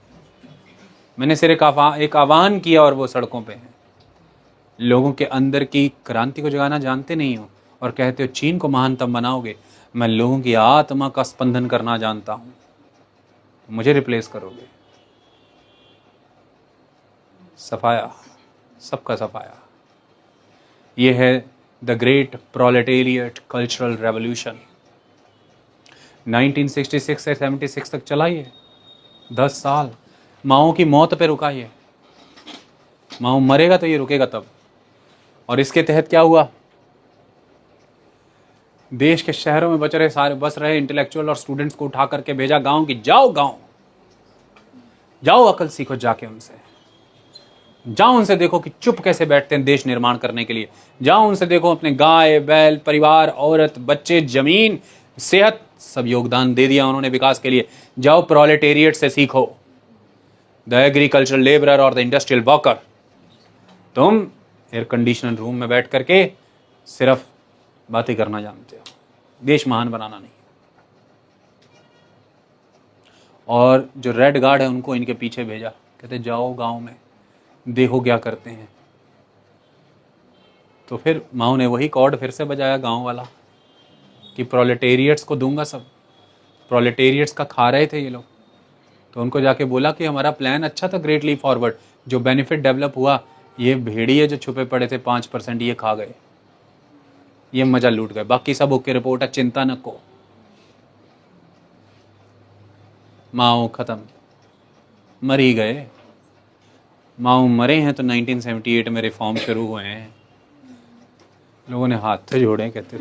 मैंने सिर्फ एक आह्वान किया और वो सड़कों पे हैं। लोगों के अंदर की क्रांति को जगाना जानते नहीं हो और कहते हो चीन को महानतम बनाओगे। मैं लोगों की आत्मा का स्पंदन करना जानता हूं, मुझे रिप्लेस करोगे। सफाया, सबका सफाया। ये है the great proletariat cultural revolution. 1966 से 76 तक चला ये 10 साल। माओ की मौत पे रुका ये, माओ मरेगा तो ये रुकेगा तब। और इसके तहत क्या हुआ, देश के शहरों में बस रहे इंटेलेक्चुअल और स्टूडेंट्स को उठा करके भेजा गांव की, जाओ गांव, जाओ अकल सीखो जाके उनसे, जाओ उनसे देखो कि चुप कैसे बैठते हैं देश निर्माण करने के लिए, जाओ उनसे देखो अपने गाय बैल परिवार औरत बच्चे जमीन सेहत सब योगदान दे दिया उन्होंने विकास के लिए। जाओ प्रोलेटेरिएट से सीखो, द एग्रीकल्चरल लेबरर और द इंडस्ट्रियल वर्कर। तुम एयर कंडीशनर रूम में बैठ करके सिर्फ बातें करना जानते हो, देश महान बनाना नहीं। और जो रेड गार्ड है उनको इनके पीछे भेजा, कहते जाओ गांव में देखो क्या करते हैं। तो फिर माओ ने वही कॉर्ड फिर से बजाया गांव वाला कि प्रोलेटेरिएट्स को दूंगा सब। प्रोलेटेरिएट्स का खा रहे थे ये लोग, तो उनको जाके बोला कि हमारा प्लान अच्छा था, ग्रेट लीप फॉरवर्ड, जो बेनिफिट डेवलप हुआ ये भेड़िए जो छुपे पड़े थे 5% ये खा गए, ये मजा लूट गए, बाकी सब ओके रिपोर्ट है, चिंता न को। माओ खत्म, मर ही गए। माओ मरे हैं तो 1978 में रिफॉर्म शुरू हुए हैं। लोगों ने हाथ से जोड़े, कहते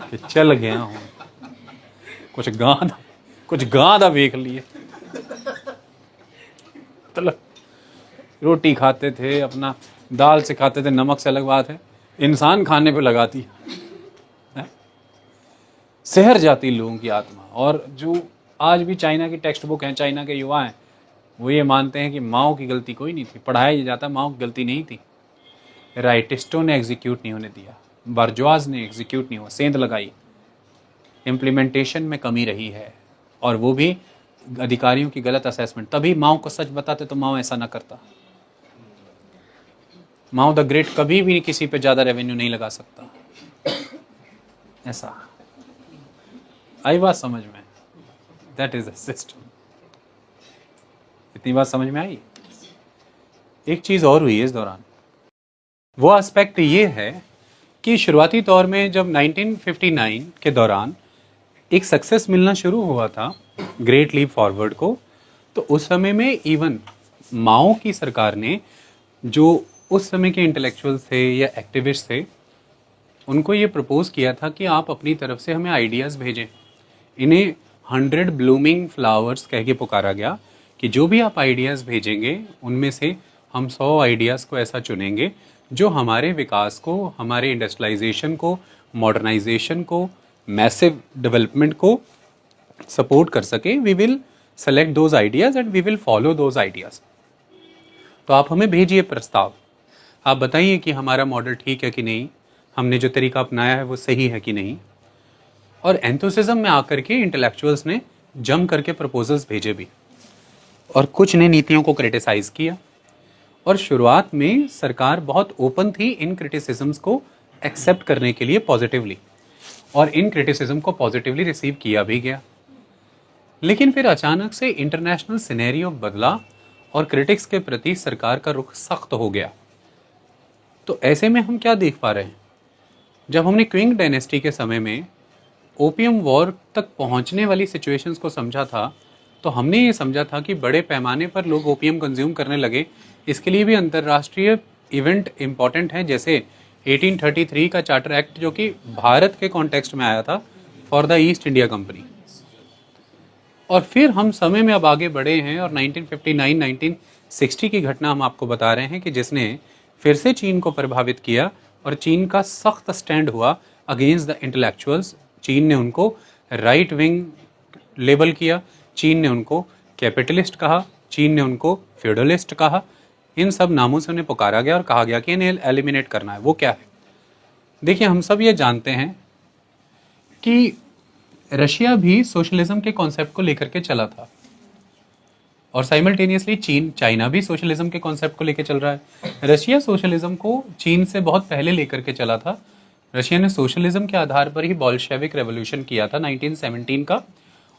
कि चल गया हूं, कुछ गांधा देख लिए। तो रोटी खाते थे, अपना दाल से खाते थे, नमक से अलग बात है, इंसान खाने पे लगाती है, सहर जाती लोगों की आत्मा। और जो आज भी चाइना की टेक्स्ट बुक हैं, चाइना के युवा हैं, वो ये मानते हैं कि माओ की गलती कोई नहीं थी, पढ़ाया जाता माओ की गलती नहीं थी, राइटिस्टों ने एग्जीक्यूट नहीं होने दिया, बर्जुआज ने एग्जीक्यूट नहीं हुआ, सेंध लगाई, इम्प्लीमेंटेशन में कमी रही है, और वो भी अधिकारियों की गलत असेसमेंट। तभी माओ को सच बताते तो माओ ऐसा ना करता। माओ द ग्रेट कभी भी किसी पे ज़्यादा रेवेन्यू नहीं लगा सकता, ऐसा आई बात समझ में? That is the system. इतनी बात समझ में आई? एक चीज और हुई है इस दौरान, वो एस्पेक्ट ये है कि शुरुआती दौर में जब 1959 के दौरान एक सक्सेस मिलना शुरू हुआ था ग्रेट लीप फॉरवर्ड को, तो उस समय में इवन माओ की सरकार ने, जो उस समय के इंटेलेक्चुअल्स थे या एक्टिविस्ट थे, उनको ये प्रपोज किया था कि आप अपनी तरफ से हमें आइडियाज़ भेजें। इन्हें 100 ब्लूमिंग फ्लावर्स कह के पुकारा गया कि जो भी आप आइडियाज़ भेजेंगे उनमें से हम 100 आइडियाज़ को ऐसा चुनेंगे जो हमारे विकास को, हमारे इंडस्ट्रियलाइजेशन को, मॉडर्नाइजेशन को, मैसिव डेवलपमेंट को सपोर्ट कर सके। We will select those ideas and we will follow those ideas. तो आप हमें भेजिए प्रस्ताव, आप बताइए कि हमारा मॉडल ठीक है कि नहीं, हमने जो तरीका अपनाया है वो सही है कि नहीं। और एंथुसिज्म में आकर के इंटेलेक्चुअल्स ने जम करके प्रपोजल्स भेजे भी, और कुछ ने नीतियों को क्रिटिसाइज किया। और शुरुआत में सरकार बहुत ओपन थी इन क्रिटिसिज्म्स को एक्सेप्ट करने के लिए पॉजिटिवली, और इन क्रिटिसिज्म को पॉजिटिवली रिसीव किया भी गया। लेकिन फिर अचानक से इंटरनेशनल सिनेरियो बदला और क्रिटिक्स के प्रति सरकार का रुख सख्त हो गया। तो ऐसे में हम क्या देख पा रहे हैं, जब हमने क्विंग डायनेस्टी के समय में ओपियम वॉर तक पहुंचने वाली सिचुएशंस को समझा था, तो हमने ये समझा था कि बड़े पैमाने पर लोग ओपियम कंज्यूम करने लगे। इसके लिए भी अंतर्राष्ट्रीय इवेंट इम्पॉर्टेंट हैं, जैसे 1833 का चार्टर एक्ट, जो कि भारत के कॉन्टेक्स्ट में आया था for the east India company. और फिर हम समय में अब आगे बढ़े हैं और 1959-1960 की घटना हम आपको बता रहे हैं कि जिसने फिर से चीन को प्रभावित किया और चीन का सख्त स्टैंड हुआ अगेंस्ट द इंटेलेक्चुअल्स। चीन ने उनको राइट विंग लेबल किया, चीन ने उनको कैपिटलिस्ट कहा, चीन ने उनको फ्यूडलिस्ट कहा। इन सब नामों से उन्हें पुकारा गया और कहा गया कि इन्हें एलिमिनेट करना है। वो क्या है? देखिए, हम सब ये जानते हैं कि रशिया भी सोशलिज्म के कॉन्सेप्ट को लेकर के चला था, और साइमल्टेनियसली चाइना भी सोशलिज्म के कॉन्सेप्ट को लेकर चल रहा है। रशिया सोशलिज्म को चीन से बहुत पहले लेकर के चला था। रशिया ने सोशलिज्म के आधार पर ही बॉल्शेविक रेवोल्यूशन किया था 1917 का,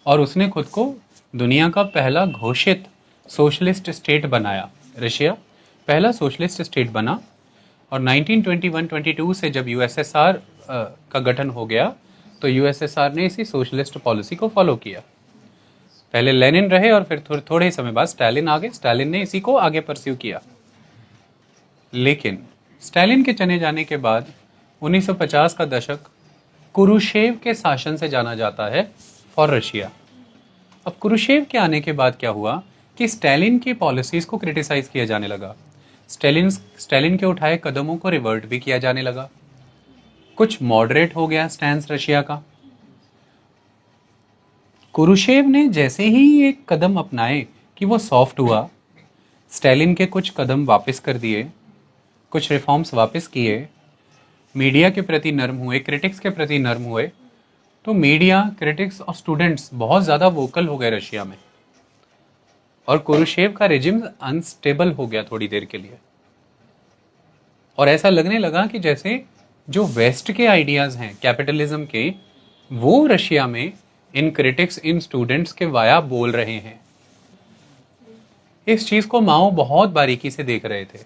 और उसने खुद को दुनिया का पहला घोषित सोशलिस्ट स्टेट बनाया। रशिया पहला सोशलिस्ट स्टेट बना, और 1921-22 से जब यूएसएसआर का गठन हो गया, तो यूएसएसआर ने इसी सोशलिस्ट पॉलिसी को फॉलो किया। पहले लेनिन रहे और फिर थोड़े ही समय बाद स्टालिन आ गए। स्टालिन ने इसी को आगे परस्यू किया। लेकिन स्टालिन के चले जाने के बाद 1950 का दशक कुरुशेव के शासन से जाना जाता है फॉर रशिया। अब कुरुशेव के आने के बाद क्या हुआ कि स्टालिन की पॉलिसीज को क्रिटिसाइज किया जाने लगा। स्टालिन के उठाए कदमों को रिवर्ट भी किया जाने लगा। कुछ मॉडरेट हो गया स्टैंस रशिया का। कुरुशेव ने जैसे ही एक कदम अपनाए कि वो सॉफ्ट हुआ, स्टालिन के कुछ कदम वापस कर दिए, कुछ रिफॉर्म्स वापस किए, मीडिया के प्रति नर्म हुए, क्रिटिक्स के प्रति नर्म हुए, तो मीडिया, क्रिटिक्स और स्टूडेंट्स बहुत ज़्यादा वोकल हो गए रशिया में, और कुरुशेव का रेजिम अनस्टेबल हो गया थोड़ी देर के लिए। और ऐसा लगने लगा कि जैसे जो वेस्ट के आइडियाज़ हैं कैपिटलिज्म के, वो रशिया में इन क्रिटिक्स, इन स्टूडेंट्स के वाया बोल रहे हैं। इस चीज़ को माओ बहुत बारीकी से देख रहे थे,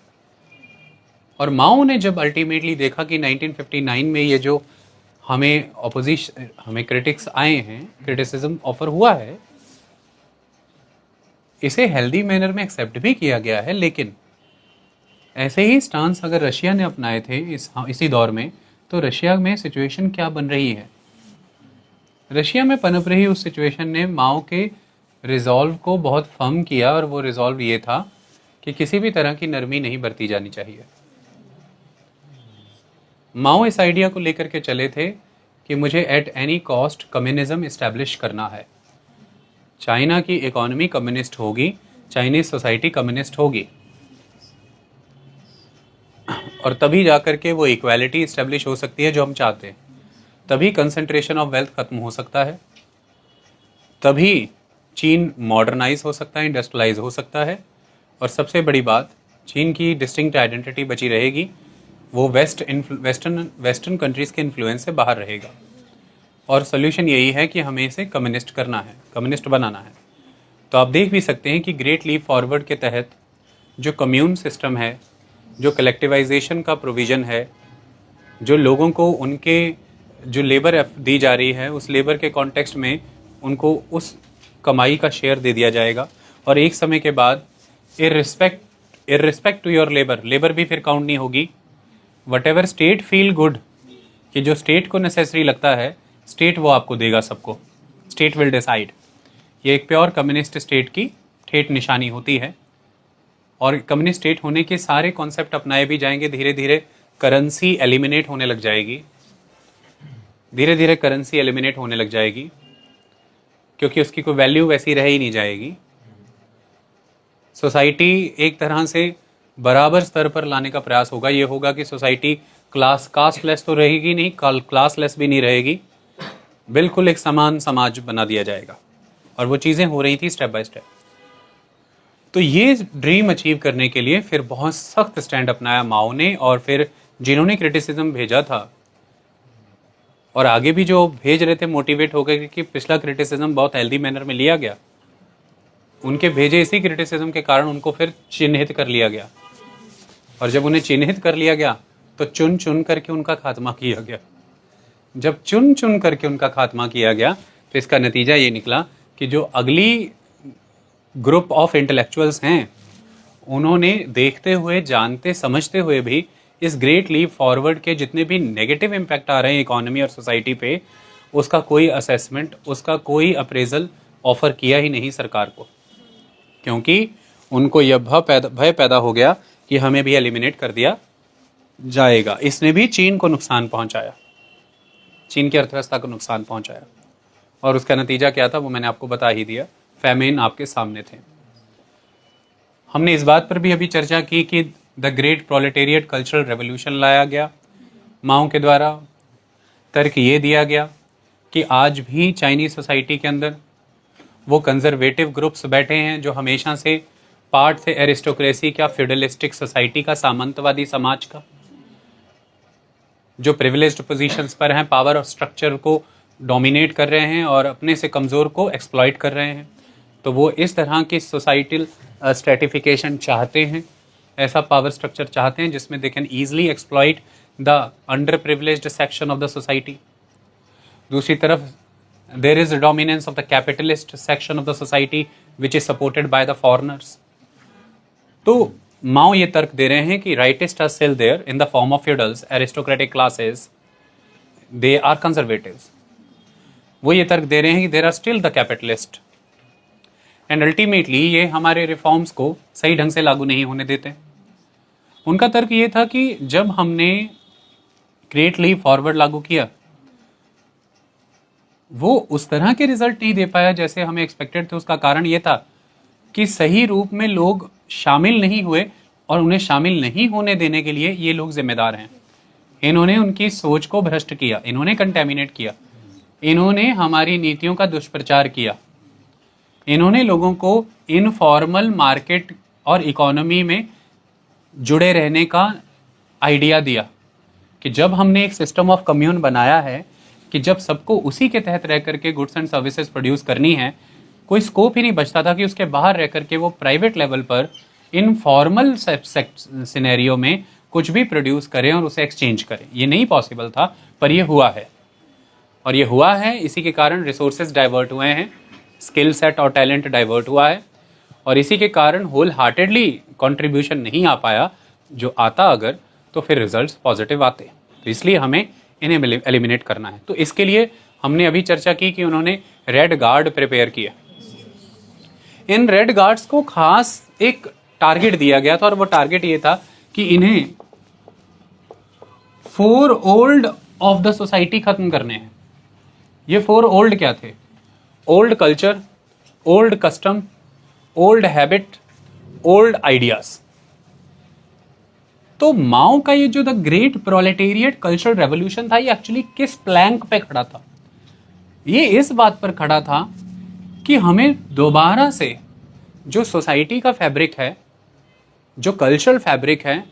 और माओ ने जब अल्टीमेटली देखा कि 1959 में ये जो हमें क्रिटिक्स आए हैं, क्रिटिसिज्म ऑफर हुआ है, इसे हेल्दी मैनर में एक्सेप्ट भी किया गया है। लेकिन ऐसे ही स्टांस अगर रशिया ने अपनाए थे इसी दौर में, तो रशिया में सिचुएशन क्या बन रही है? रशिया में पनप रही उस सिचुएशन ने माओ के रिजॉल्व को बहुत फर्म किया, और वो रिजॉल्व ये था कि किसी भी तरह की नरमी नहीं बरती जानी चाहिए। माओ इस आइडिया को लेकर के चले थे कि मुझे at any cost communism establish करना है। चाइना की इकोनॉमी कम्युनिस्ट होगी, चाइनीज सोसाइटी कम्युनिस्ट होगी, और तभी जाकर के वो इक्वालिटी इस्टेब्लिश हो सकती है जो हम चाहते हैं। तभी कंसंट्रेशन ऑफ वेल्थ खत्म हो सकता है, तभी चीन मॉडर्नाइज हो सकता है, इंडस्ट्रियलाइज हो सकता है, और सबसे बड़ी बात, चीन की डिस्टिंक्ट आइडेंटिटी बची रहेगी। वो वेस्टर्न कंट्रीज़ के इन्फ्लुएंस से बाहर रहेगा। और सोल्यूशन यही है कि हमें इसे कम्युनिस्ट करना है, कम्युनिस्ट बनाना है। तो आप देख भी सकते हैं कि ग्रेट लीप फॉरवर्ड के तहत जो कम्यून सिस्टम है, जो कलेक्टिवाइजेशन का प्रोविज़न है, जो लोगों को उनके जो लेबर दी जा रही है उस लेबर के कॉन्टेक्स्ट में उनको उस कमाई का शेयर दे दिया जाएगा, और एक समय के बाद इररिस्पेक्ट टू योर लेबर भी फिर काउंट नहीं होगी। What ever state feel good, कि जो स्टेट को नेसेसरी लगता है स्टेट वो आपको देगा सबको, स्टेट विल डिसाइड। ये एक प्योर कम्युनिस्ट स्टेट की ठेठ निशानी होती है, और कम्युनिस्ट स्टेट होने के सारे कॉन्सेप्ट अपनाए भी जाएंगे। धीरे धीरे करेंसी एलिमिनेट होने लग जाएगी, धीरे धीरे करेंसी एलिमिनेट होने लग जाएगी, क्योंकि उसकी कोई वैल्यू वैसी रह ही नहीं जाएगी। सोसाइटी एक तरह से बराबर स्तर पर लाने का प्रयास होगा। ये होगा कि सोसाइटी कास्टलेस तो रहेगी नहीं, क्लासलेस भी नहीं रहेगी, बिल्कुल एक समान समाज बना दिया जाएगा। और वो चीज़ें हो रही थी स्टेप बाय स्टेप। तो ये ड्रीम अचीव करने के लिए फिर बहुत सख्त स्टैंड अपनाया माओ ने, और फिर जिन्होंने क्रिटिसिज्म भेजा था और आगे भी जो भेज रहे थे मोटिवेट होकर कि पिछला क्रिटिसिज्म बहुत हेल्दी मैनर में लिया गया, उनके भेजे इसी क्रिटिसिज्म के कारण उनको फिर चिन्हित कर लिया गया, और जब उन्हें चिन्हित कर लिया गया तो चुन चुन करके उनका खात्मा किया गया। जब चुन चुन करके उनका खात्मा किया गया तो इसका नतीजा ये निकला कि जो अगली ग्रुप ऑफ इंटेलेक्चुअल्स हैं उन्होंने देखते हुए, जानते समझते हुए भी इस ग्रेट लीप फॉरवर्ड के जितने भी नेगेटिव इम्पैक्ट आ रहे हैं इकोनॉमी और सोसाइटी पे, उसका कोई असेसमेंट, उसका कोई अप्रेजल ऑफर किया ही नहीं सरकार को, क्योंकि उनको यह भय पैदा हो गया कि हमें भी एलिमिनेट कर दिया जाएगा। इसने भी चीन को नुकसान पहुंचाया, चीन की अर्थव्यवस्था को नुकसान पहुंचाया, और उसका नतीजा क्या था वो मैंने आपको बता ही दिया। फैमिन आपके सामने थे। हमने इस बात पर भी अभी चर्चा की कि the great proletariat cultural revolution लाया गया माओ के द्वारा। तर्क ये दिया गया कि आज भी चाइनीज सोसाइटी के अंदर वो कंजर्वेटिव ग्रुप्स बैठे हैं जो हमेशा से पार्ट थे एरिस्टोक्रेसी का, फ्यूडलिस्टिक सोसाइटी का, सामंतवादी समाज का, जो प्रिविलेज्ड पोजीशंस पर हैं, पावर और स्ट्रक्चर को डोमिनेट कर रहे हैं और अपने से कमज़ोर को एक्सप्लॉइट कर रहे हैं। तो वो इस तरह की सोसाइटल स्ट्रेटिफिकेशन चाहते हैं, ऐसा पावर स्ट्रक्चर चाहते हैं जिसमें they can easily exploit the under privileged section of the society. दूसरी तरफ there is dominance of the capitalist section of the society which is supported by the foreigners. तो Mao ये तर्क दे रहे हैं कि rightist are still there in the form of feudals, aristocratic classes, they are conservatives. वो ये तर्क दे रहे हैं कि there are still the capitalist, and ultimately ये हमारे रिफॉर्म्स को सही ढंग से लागू नहीं होने देते। उनका तर्क ये था कि जब हमने ग्रेट लीप फॉरवर्ड लागू किया वो उस तरह के रिजल्ट नहीं दे पाया जैसे हमें एक्सपेक्टेड थे। उसका कारण ये था कि सही रूप में लोग शामिल नहीं हुए, और उन्हें शामिल नहीं होने देने के लिए ये लोग जिम्मेदार हैं। इन्होंने उनकी सोच को भ्रष्ट किया, इन्होंने कंटेमिनेट किया, इन्होंने हमारी नीतियों का दुष्प्रचार किया, इन्होंने लोगों को इनफॉर्मल मार्केट और इकोनॉमी में जुड़े रहने का आइडिया दिया कि जब हमने एक सिस्टम ऑफ कम्यून बनाया है कि जब सबको उसी के तहत रह करके गुड्स एंड सर्विसेज प्रोड्यूस करनी है, कोई स्कोप ही नहीं बचता था कि उसके बाहर रह करके वो प्राइवेट लेवल पर इनफॉर्मल सिनेरियो में कुछ भी प्रोड्यूस करें और उसे एक्सचेंज करें। ये नहीं पॉसिबल था, पर ये हुआ है, और ये हुआ है इसी के कारण रिसोर्सेज डाइवर्ट हुए हैं, स्किल सेट और टैलेंट डाइवर्ट हुआ है, और इसी के कारण होल हार्टेडली कंट्रीब्यूशन नहीं आ पाया। जो आता अगर तो फिर रिजल्ट्स पॉजिटिव आते। तो इसलिए हमें इन्हें एलिमिनेट करना है। तो इसके लिए हमने अभी चर्चा की कि उन्होंने रेड गार्ड प्रिपेयर किया। इन रेड गार्ड्स को खास एक टारगेट दिया गया था, और वो टारगेट ये था कि इन्हें 4 ओल्ड ऑफ द सोसाइटी खत्म करने हैं। ये 4 ओल्ड क्या थे? Old culture, old custom, old habit, old ideas. तो माओ का ये जो the great proletariat cultural revolution था, ये एक्चुअली किस प्लैंक पे खड़ा था? ये इस बात पर खड़ा था कि हमें दोबारा से जो सोसाइटी का फैब्रिक है, जो कल्चरल फैब्रिक है,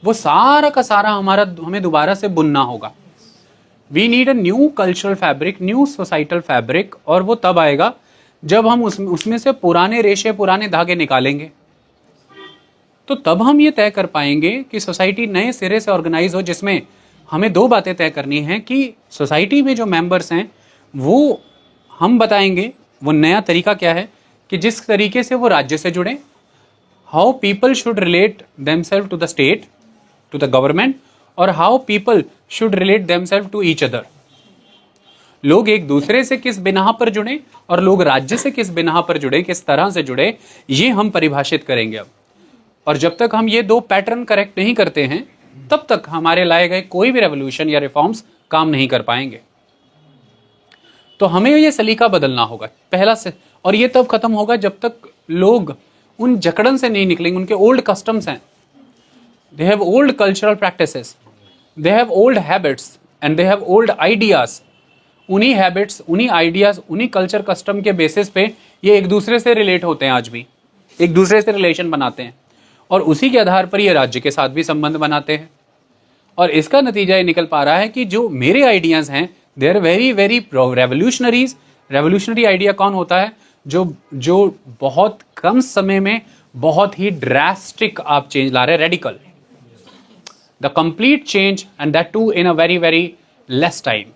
वो सारा का सारा हमें दोबारा से बुनना होगा। We need a new cultural fabric, new societal fabric, और वो तब आएगा जब हम उसमें से पुराने रेशे, पुराने धागे निकालेंगे। तो तब हम ये तय कर पाएंगे कि सोसाइटी नए सिरे से ऑर्गेनाइज हो, जिसमें हमें दो बातें तय करनी है कि सोसाइटी में जो मेंबर्स हैं वो हम बताएंगे वो नया तरीका क्या है कि जिस तरीके से वो राज्य से जुड़े, how people should relate themselves to the state, to the government, और how people should relate themselves to each other. लोग एक दूसरे से किस बिना पर जुड़े और लोग राज्य से किस बिना पर जुड़े, किस तरह से जुड़े, ये हम परिभाषित करेंगे अब। और जब तक हम ये दो पैटर्न करेक्ट नहीं करते हैं तब तक हमारे लाए गए कोई भी रेवोल्यूशन या रिफॉर्म्स काम नहीं कर पाएंगे। तो हमें ये सलीका बदलना होगा पहला से, और ये तब खत्म होगा जब तक लोग उन जकड़न से नहीं निकलेंगे। उनके ओल्ड कस्टम्स हैं, they have old cultural practices, they have old habits and they have old ideas. उन्हीं हैबिट्स, उन्हीं आइडियाज, उन्हीं कल्चर कस्टम के बेसिस पे ये एक दूसरे से रिलेट होते हैं, आज भी एक दूसरे से रिलेशन बनाते हैं, और उसी के आधार पर ये राज्य के साथ भी संबंध बनाते हैं। और इसका नतीजा ये निकल पा रहा है कि जो मेरे आइडियाज हैं they are very very revolutionaries. Revolutionary idea कौन होता है? जो बहुत कम समय में बहुत ही ड्रास्टिक आप चेंज ला रहे हैं, radical, the complete change, and that too in a very very less time.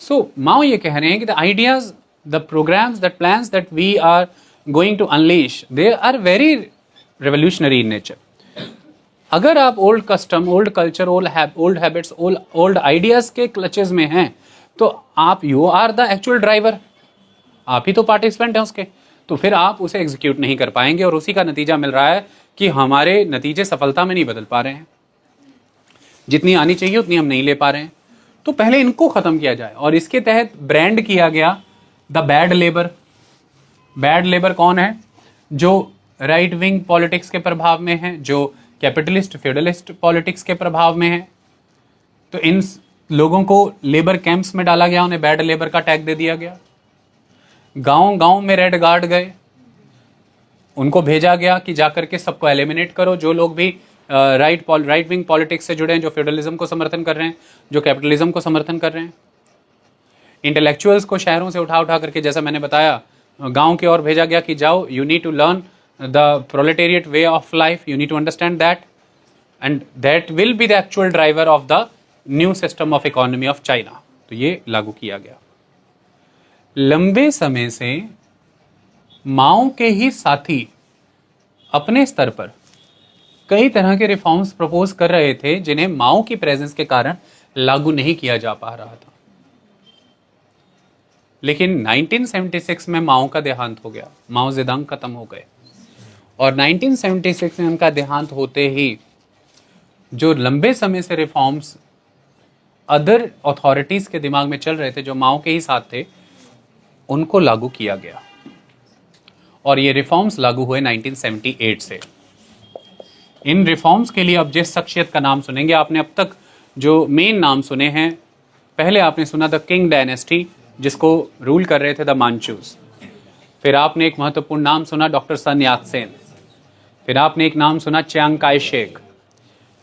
So Mao ये कह रहे हैं कि the ideas, the programs, the plans that we are going to unleash, they are very revolutionary in nature. अगर आप old custom, old culture, old habits, old ideas के clutches में हैं तो आप you are the actual driver, आप ही तो पार्टिसिपेंट हैं उसके, तो फिर आप उसे एग्जीक्यूट नहीं कर पाएंगे। और उसी का नतीजा मिल रहा है कि हमारे नतीजे सफलता में नहीं बदल पा रहे हैं, जितनी आनी चाहिए उतनी हम नहीं ले पा रहे हैं। तो पहले इनको खत्म किया जाए, और इसके तहत ब्रांड किया गया the bad labour. Bad labour कौन है? जो राइट विंग पॉलिटिक्स के प्रभाव में है, जो कैपिटलिस्ट फ्यूडलिस्ट पॉलिटिक्स के प्रभाव में है। तो इन लोगों को लेबर कैंप्स में डाला गया, उन्हें बैड लेबर का टैग दे दिया गया। गांव गांव में रेड गार्ड गए, उनको भेजा गया कि जाकर के सबको एलिमिनेट करो, जो लोग भी राइट विंग पॉलिटिक्स से जुड़े हैं, जो फ्यूडलिज्म को समर्थन कर रहे हैं, जो कैपिटलिज्म को समर्थन कर रहे हैं। इंटेलेक्चुअल्स को शहरों से उठा करके, जैसा मैंने बताया, गांव की ओर भेजा गया कि जाओ, you need to learn the proletariat way of life, you need to understand that, and that will be the actual driver of the new system of economy of China। तो ये लागू किया गया। लंबे समय से माओ के ही साथी अपने स्तर पर कई तरह के रिफॉर्म्स प्रपोज कर रहे थे, जिन्हें माओ की प्रेजेंस के कारण लागू नहीं किया जा पा रहा था। लेकिन 1976 में माओ का देहांत हो गया, माओ जेडंग खत्म हो गए, और 1976 में उनका देहांत होते ही जो लंबे समय से रिफॉर्म्स अदर अथॉरिटीज के दिमाग में चल रहे थे, जो माओ के ही साथ थे, उनको लागू किया गया। और ये रिफॉर्म्स लागू हुए 1978 से। इन रिफॉर्म्स के लिए अब जिस शख्सियत का नाम सुनेंगे, आपने अब तक जो मेन नाम सुने हैं, पहले आपने सुना द किंग डायनेस्टी, जिसको रूल कर रहे थे द मांचूस। फिर आपने एक महत्वपूर्ण नाम सुना डॉक्टर सन यात सेन। फिर आपने एक नाम सुना चियांग काय शेक।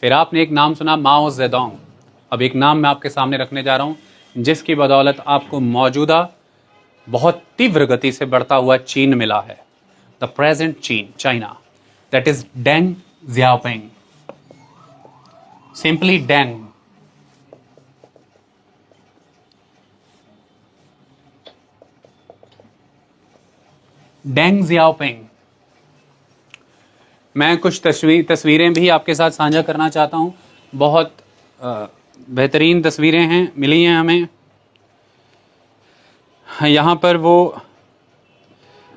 फिर आपने एक नाम सुना माओ जेडोंग। अब एक नाम मैं आपके सामने रखने जा रहा हूं, जिसकी बदौलत आपको मौजूदा बहुत तीव्र गति से बढ़ता हुआ चीन मिला है, द प्रेजेंट चीन, China, that is Deng Xiaoping, simply Deng. Deng Xiaoping. मैं कुछ तस्वीरें भी आपके साथ साझा करना चाहता हूं। बहुत बेहतरीन तस्वीरें हैं, मिली हैं हमें। यहाँ पर वो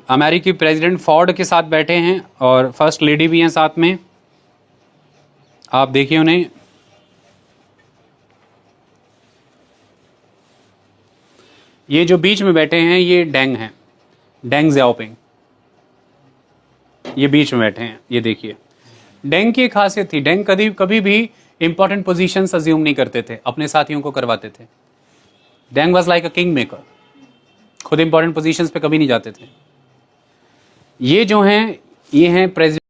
अमेरिकी प्रेसिडेंट फोर्ड के साथ बैठे हैं और फर्स्ट लेडी भी हैं साथ में, आप देखिए उन्हें। ये जो बीच में बैठे हैं ये डेंग हैं, डेंग ज़ियाओपिंग, ये बीच में बैठे हैं, ये देखिए। डेंग की एक खासियत थी, डेंग कभी भी इंपॉर्टेंट पोजीशंस अज्यूम नहीं करते थे, अपने साथियों को करवाते थे। Deng was like a king maker, खुद इंपॉर्टेंट पोजीशंस पे कभी नहीं जाते थे। ये जो हैं, ये हैं प्रेसिडेंट